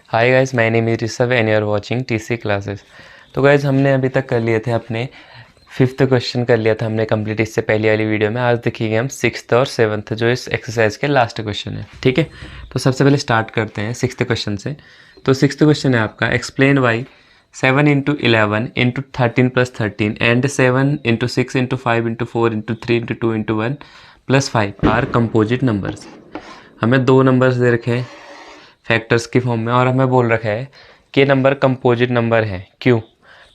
Hi guys, my name is Rishabh and you are watching TC classes. तो guys हमने अभी तक कर लिए थे अपने 5th क्वेश्चन कर लिया था हमने कंप्लीट इससे पहले वाली वीडियो में। आज देखेंगे हम 6th और 7th जो इस एक्सरसाइज के लास्ट क्वेश्चन है। ठीक है, तो सबसे पहले स्टार्ट करते हैं 6th क्वेश्चन से। तो 6th क्वेश्चन है आपका, explain why 7 into 11 into 13 plus 13 and 7 into 6 into 5 into 4 into 3 into 2 into 1 plus 5 are composite numbers. हमें दो नंबर्स दे रखे हैं फैक्टर्स की फॉर्म में और हमें बोल रखा है कि नंबर कंपोजिट नंबर है। क्यों?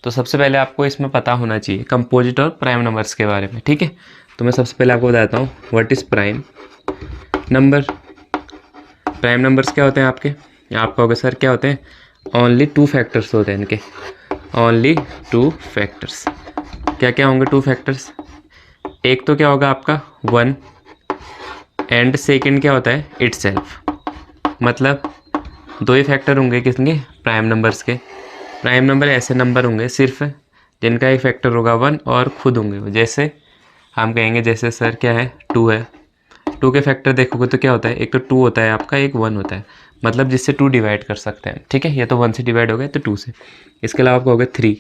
तो सबसे पहले आपको इसमें पता होना चाहिए कंपोजिट और प्राइम नंबर्स के बारे में। ठीक है, तो मैं सबसे पहले आपको बताता हूँ what is prime number. Prime numbers क्या होते हैं आपके? आप कहोगे सर क्या होते हैं? ओनली 2 फैक्टर्स होते हैं इनके, ओनली 2 फैक्टर्स। क्या क्या होंगे 2 फैक्टर्स? एक तो क्या होगा आपका 1 एंड सेकेंड क्या होता है इटसेल्फ। मतलब 2 ही फैक्टर होंगे किसके? प्राइम नंबर्स के। प्राइम नंबर ऐसे नंबर होंगे सिर्फ जिनका एक फैक्टर होगा 1 और खुद होंगे। जैसे हम कहेंगे जैसे सर क्या है 2 है, 2 के फैक्टर देखोगे तो क्या होता है, एक तो 2 होता है आपका, एक 1 होता है। मतलब जिससे 2 डिवाइड कर सकते हैं। ठीक है, ये तो 1 से डिवाइड हो गया तो 2 से। इसके अलावा आप कहोगे 3,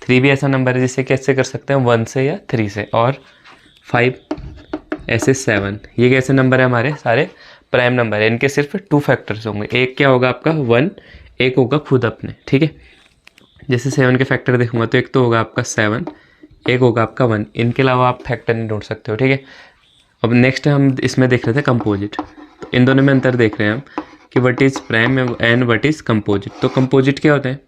3 भी ऐसा नंबर है जिससे कैसे कर सकते हैं 1 से या 3 से। और 5 ऐसे 7, ये कैसे नंबर है हमारे सारे प्राइम नंबर है। इनके सिर्फ 2 फैक्टर्स होंगे, एक क्या होगा आपका 1, एक होगा खुद अपने। ठीक है, जैसे 7 के फैक्टर देखूंगा तो एक तो होगा आपका 7, एक होगा आपका 1। इनके अलावा आप फैक्टर नहीं ढूंढ सकते हो। ठीक है, अब नेक्स्ट हम इसमें देख रहे थे कंपोजिट। तो इन दोनों में अंतर देख रहे हैं हम कि what is prime and what is composite. तो कंपोजिट क्या होते हैं?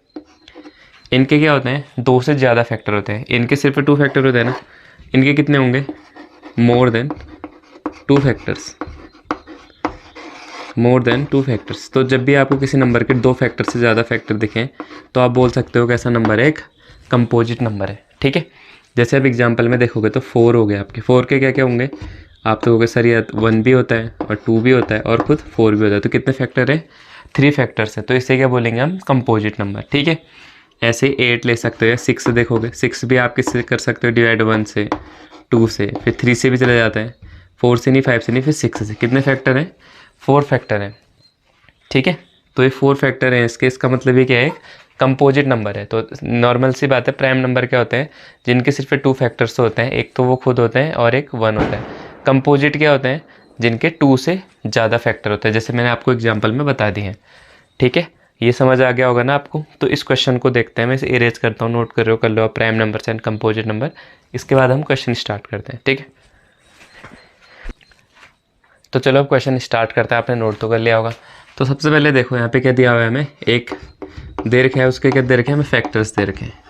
इनके क्या होते हैं 2 से ज़्यादा फैक्टर होते हैं। इनके सिर्फ 2 फैक्टर होते हैं ना, इनके कितने होंगे? More than 2 factors, more than 2 factors. तो जब भी आपको किसी नंबर के 2 फैक्टर से ज़्यादा फैक्टर दिखें तो आप बोल सकते हो कि ऐसा नंबर एक कंपोजिट नंबर है। ठीक है, जैसे अब एग्जांपल में देखोगे तो 4 हो गए आपके। 4 के क्या क्या होंगे? आप तो कहोगे सर ये 1 भी होता है और 2 भी होता है और खुद 4 भी होता है। तो कितने फैक्टर है? 3 फैक्टर्स है। तो इससे क्या बोलेंगे हम? Composite number. ठीक है, ऐसे 8 ले सकते हो या 6 देखोगे, 6 भी आप किससे कर सकते हो डिवाइड? 1 से, 2 से, फिर 3 से भी चले जाता है, 4 से नहीं, 5 से नहीं, फिर 6 से। कितने फैक्टर हैं? 4 फैक्टर हैं। ठीक है, तो ये 4 फैक्टर हैं इसके। इसका मतलब ये क्या है? एक कंपोजिट नंबर है। तो नॉर्मल सी बात है, प्राइम नंबर क्या होते हैं? जिनके सिर्फ 2 फैक्टर्स होते हैं, एक तो वो खुद होते हैं और एक 1 होता है। कंपोजिट क्या होते हैं? जिनके 2 से ज़्यादा फैक्टर होते हैं, जैसे मैंने आपको एग्जाम्पल में बता दिए हैं। ठीक है, ये समझ आ गया होगा ना आपको? तो इस क्वेश्चन को देखते हैं, मैं इसे इरेज करता हूँ, नोट कर रहे हो कर लो आप, prime numbers and composite number. इसके बाद हम क्वेश्चन स्टार्ट करते हैं। ठीक है, तो चलो अब क्वेश्चन स्टार्ट करते हैं। आपने नोट तो कर लिया होगा। तो सबसे पहले देखो यहाँ पे क्या दिया हुआ है हमें, एक दे रखे है, उसके क्या दे रखे हैं हमें? फैक्टर्स दे रखे हैं।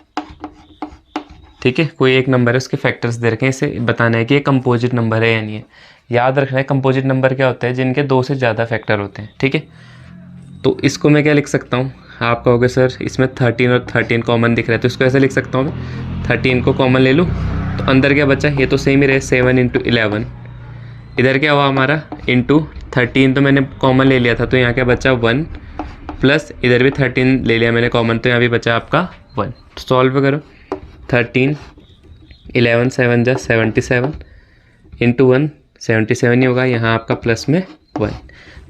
ठीक है, कोई एक नंबर है उसके फैक्टर्स दे रखे हैं, इसे बताना है कि ये कंपोजिट नंबर है या नहीं है। याद रखना है कंपोजिट नंबर क्या होता है? जिनके 2 से ज़्यादा फैक्टर होते हैं। ठीक है, तो इसको मैं क्या लिख सकता हूँ? आप कहोगे सर इसमें 13 और 13 कॉमन दिख रहा है, तो इसको ऐसे लिख सकता हूँ मैं, 13 को कॉमन ले लूँ तो अंदर क्या बचा? ये तो सेम ही रहे, 7 इंटू 11। इधर क्या हुआ हमारा? इंटू 13 तो मैंने कॉमन ले लिया था, तो यहाँ क्या बचा? 1 प्लस इधर भी 13 ले लिया मैंने कॉमन, तो यहाँ भी बचा आपका 1। सॉल्व करो, 13 11 7 जा 77 इंटू 1 77 ही होगा, यहाँ आपका प्लस में 1।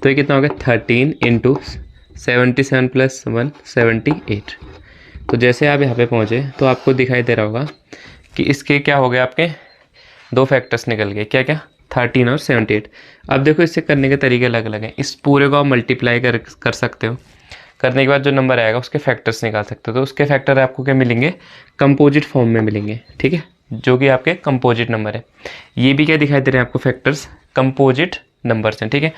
तो ये कितना हो गया? 13 इंटू 77 प्लस 1 78। तो जैसे आप यहाँ पे पहुँचे तो आपको दिखाई दे रहा होगा कि इसके क्या हो गए? आपके 2 फैक्टर्स निकल गए। क्या क्या? 13 और 78। अब देखो इससे करने के तरीके अलग अलग हैं। इस पूरे को आप मल्टीप्लाई कर सकते हो, करने के बाद जो नंबर आएगा उसके फैक्टर्स निकाल सकते हो। तो उसके फैक्टर आपको क्या मिलेंगे? कंपोजिट फॉर्म में मिलेंगे। ठीक है, जो कि आपके कंपोजिट नंबर है। ये भी क्या दिखाई दे रहे हैं आपको? फैक्टर्स कंपोजिट नंबर्स हैं। ठीक है,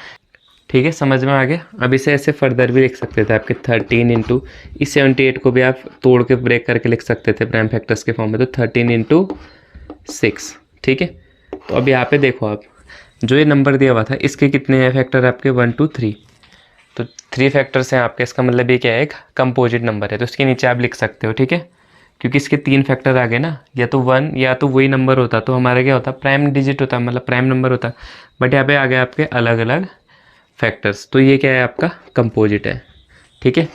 ठीक है, समझ में आ गया। अब इसे ऐसे फर्दर भी लिख सकते थे आपके 13 इंटू इस 78 को भी आप तोड़ के ब्रेक करके लिख सकते थे प्राइम फैक्टर्स के फॉर्म में, तो 13 इंटू 6। ठीक है, तो अब यहाँ पे देखो आप, जो ये नंबर दिया हुआ था इसके कितने हैं फैक्टर? आपके 1 2 3, तो 3 फैक्टर्स हैं आपके। इसका मतलब ये क्या है? एक कंपोजिट नंबर है। तो इसके नीचे आप लिख सकते हो। ठीक है, क्योंकि इसके 3 फैक्टर आ गए ना, या तो 1 या तो वही नंबर होता तो हमारा क्या होता? प्राइम डिजिट होता, मतलब प्राइम नंबर होता। बट यहाँ पे आ गए आपके अलग अलग फैक्टर्स, तो ये क्या है? आपका कंपोजिट है। ठीक है,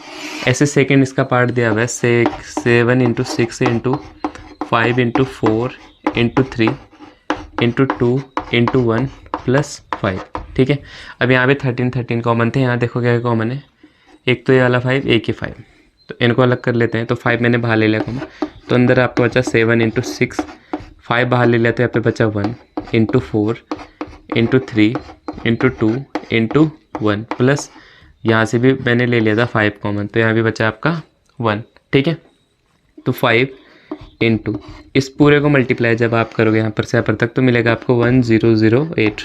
ऐसे सेकेंड इसका पार्ट दिया हुआ है 7 into 6 into 5 into 4 into 3 into 2 into 1 plus 5। ठीक है, अब यहाँ पे 13 13 कॉमन थे, यहाँ देखो क्या कॉमन है? एक तो ये वाला 5, एक ही 5, तो इनको अलग कर लेते हैं। तो 5 मैंने बाहर ले लिया कॉमन, तो अंदर आपको बचा 7 × 6, 5 बाहर ले लिया तो यहाँ पे बचा 1 × 4 × 3 × 2 × 1 प्लस यहाँ से भी मैंने ले लिया था 5 कॉमन, तो यहाँ भी बचा आपका 1। ठीक है, तो 5 × इस पूरे को मल्टीप्लाई जब आप करोगे यहाँ पर से यहाँ पर तक तो मिलेगा आपको 1008,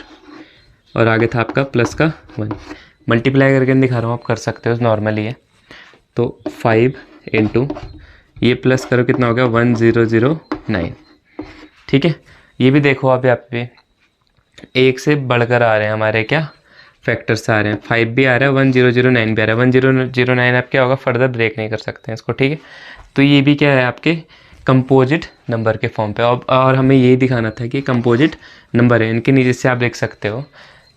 और आगे था आपका प्लस का 1। मल्टीप्लाई करके दिखा रहा हूँ, आप कर सकते हो, नॉर्मली है। तो 5 × ये प्लस करो कितना हो गया 1009। ठीक है, ये भी देखो आप यहाँ पे एक से बढ़कर आ रहे हैं हमारे क्या फैक्टर्स आ रहे हैं, 5 भी आ रहा है, 1009 भी आ रहा है। 1009 आप क्या होगा फर्दर ब्रेक नहीं कर सकते हैं इसको। ठीक है, तो ये भी क्या है आपके कंपोजिट नंबर के फॉर्म पे, और हमें यही दिखाना था कि कंपोजिट नंबर है। इनके नीचे से आप देख सकते हो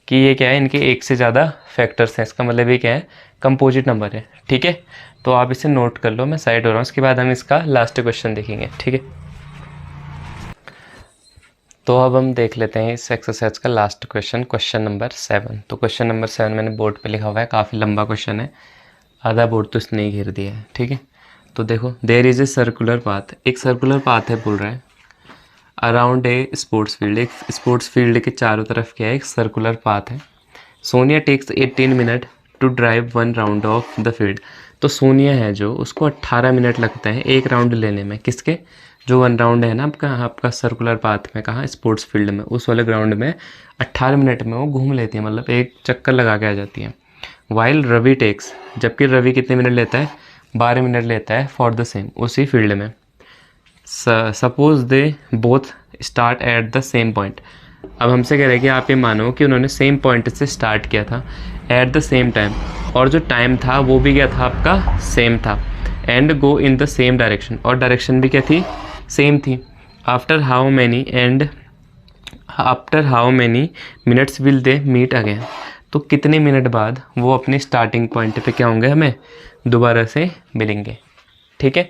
कि ये क्या है, इनके एक से ज़्यादा फैक्टर्स हैं, इसका मतलब ये क्या है कंपोजिट नंबर है। ठीक है, तो आप इसे नोट कर लो, मैं साइड हो रहा हूँ, उसके बाद हम इसका लास्ट क्वेश्चन देखेंगे। ठीक है, तो अब हम देख लेते हैं इस एक्सरसाइज का लास्ट क्वेश्चन, क्वेश्चन नंबर 7। तो क्वेश्चन नंबर 7 मैंने बोर्ड पे लिखा हुआ है, काफ़ी लंबा क्वेश्चन है, आधा बोर्ड तो इसने ही घेर दिया है। ठीक है, तो देखो there is a circular path, एक सर्कुलर पाथ है बोल रहा है अराउंड ए स्पोर्ट्स फील्ड, एक स्पोर्ट्स फील्ड के चारों तरफ क्या है एक सर्कुलर पाथ है। Sonia takes 18 minute to drive 1 round of the field. तो सोनिया है जो, उसको 18 मिनट लगते हैं एक राउंड लेने में, किसके, जो 1 राउंड है ना आपका सर्कुलर पाथ में, कहाँ स्पोर्ट्स फील्ड में, उस वाले ग्राउंड में 18 मिनट में वो घूम लेती है, मतलब एक चक्कर लगा के आ जाती है। वाइल रवि टेक्स, जबकि रवि कितने मिनट लेता है 12 मिनट लेता है फॉर द सेम, उसी फील्ड में। Suppose they both start at the same point. अब हमसे कह रहे हैं कि आप ये मानो कि उन्होंने सेम पॉइंट से स्टार्ट किया था एट द सेम टाइम, और जो टाइम था वो भी क्या था आपका सेम था, and go in the same direction, और डायरेक्शन भी क्या थी सेम थी। After how many minutes will they meet again. तो कितने मिनट बाद वो अपने स्टार्टिंग पॉइंट पे क्या होंगे, हमें दोबारा से मिलेंगे। ठीक है,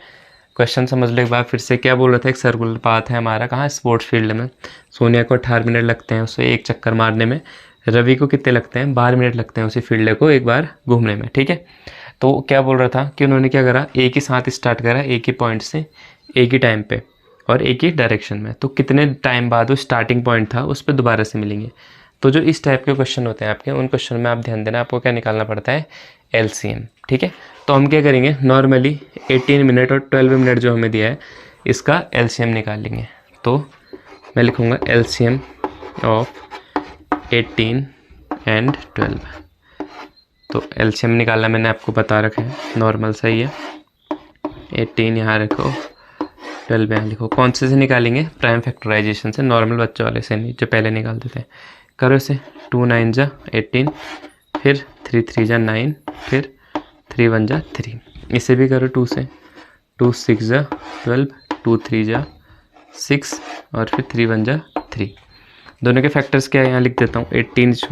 क्वेश्चन समझ लो एक बार फिर से, क्या बोल रहा था, एक सर्कुलर पाथ है हमारा, कहाँ स्पोर्ट्स फील्ड में। सोनिया को 18 मिनट लगते हैं उसे एक चक्कर मारने में, रवि को कितने लगते हैं 12 मिनट लगते हैं उसी फील्ड को एक बार घूमने में। ठीक है, तो क्या बोल रहा था कि उन्होंने क्या करा, एक ही साथ स्टार्ट करा, एक ही पॉइंट से एक ही टाइम पे और एक ही डायरेक्शन में, तो कितने टाइम बाद वो स्टार्टिंग पॉइंट था उस पर दोबारा से मिलेंगे। तो जो इस टाइप के क्वेश्चन होते हैं आपके, उन क्वेश्चन में आप ध्यान देना, आपको क्या निकालना पड़ता है LCM। ठीक है, तो हम क्या करेंगे, नॉर्मली 18 मिनट और 12 मिनट जो हमें दिया है इसका LCM निकाल लेंगे। तो मैं लिखूँगा LCM ऑफ 18 एंड 12। तो LCM निकालना मैंने आपको बता रखा है, नॉर्मल सही है। 18 यहाँ रखो, 12 यहाँ लिखो। कौन से निकालेंगे, प्राइम फैक्टराइजेशन से, नॉर्मल बच्चों वाले से नहीं, जो पहले निकाल देते हैं। करो इसे, 2 9 जा 18, फिर 3 3 जा 9, फिर 3 1 जा 3। इसे भी करो 2 से, 2 6 जा 12, 2 3 जा 6, और फिर 3 1 जा 3। दोनों के फैक्टर्स क्या है यहाँ लिख देता हूँ, 18 =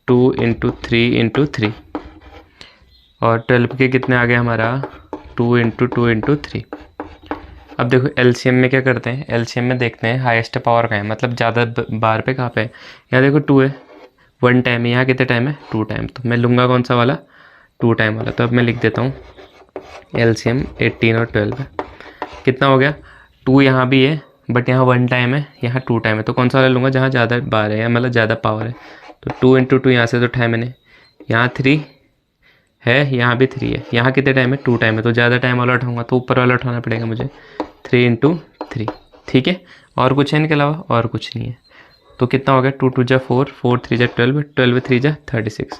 2 × 3 × 3, और 12 के कितने आ गए हमारा 2 × 2 × 3। अब देखो LCM में क्या करते हैं, LCM में देखते हैं हाईएस्ट पावर का है, मतलब ज़्यादा बार पे कहाँ पे है। यहाँ देखो 2 है, 1 टाइम है, यहाँ कितने टाइम है 2 टाइम, तो मैं लूँगा कौन सा वाला 2 टाइम वाला। तो अब मैं लिख देता हूँ LCM 18 और 12 है, कितना हो गया 2 यहाँ भी है बट यहाँ 1 टाइम है, यहाँ 2 टाइम है, तो कौन सा वाला लूँगा जहाँ ज़्यादा बार है, मतलब ज़्यादा पावर है। तो 2 × 2 यहाँ से तो उठाया मैंने, यहाँ 3 है, यहाँ भी 3 है, यहाँ कितने टाइम है 2 टाइम है, तो ज़्यादा टाइम वाला उठाऊँगा, तो ऊपर वाला उठाना पड़ेगा मुझे 3 × 3। ठीक है, और कुछ है इनके अलावा, और कुछ नहीं है। तो कितना हो गया 2 2 जा 4, 4 3 जा 12, 12 3 जा 36।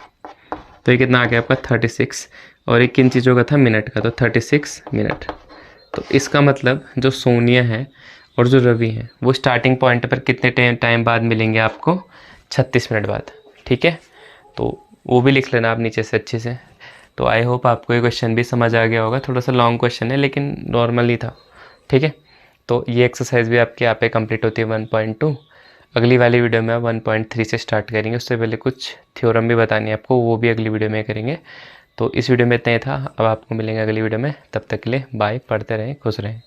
तो ये कितना आ गया आपका 36, और एक किन चीज़ों का था मिनट का, तो 36 मिनट। तो इसका मतलब जो सोनिया है और जो रवि है वो स्टार्टिंग पॉइंट पर कितने टाइम बाद मिलेंगे आपको 36 मिनट बाद। ठीक है, तो वो भी लिख लेना आप नीचे से अच्छे से। तो आई होप आपको ये क्वेश्चन भी समझ आ गया होगा, थोड़ा सा लॉन्ग क्वेश्चन है लेकिन नॉर्मल ही था। ठीक है, तो ये एक्सरसाइज भी आपकी यहाँ पे कंप्लीट होती है 1.2। अगली वाली वीडियो में 1.3 से स्टार्ट करेंगे, उससे पहले कुछ थ्योरम भी बतानी है आपको, वो भी अगली वीडियो में करेंगे। तो इस वीडियो में इतना ही था, अब आपको मिलेंगे अगली वीडियो में, तब तक के लिए बाय, पढ़ते रहें, खुश रहें।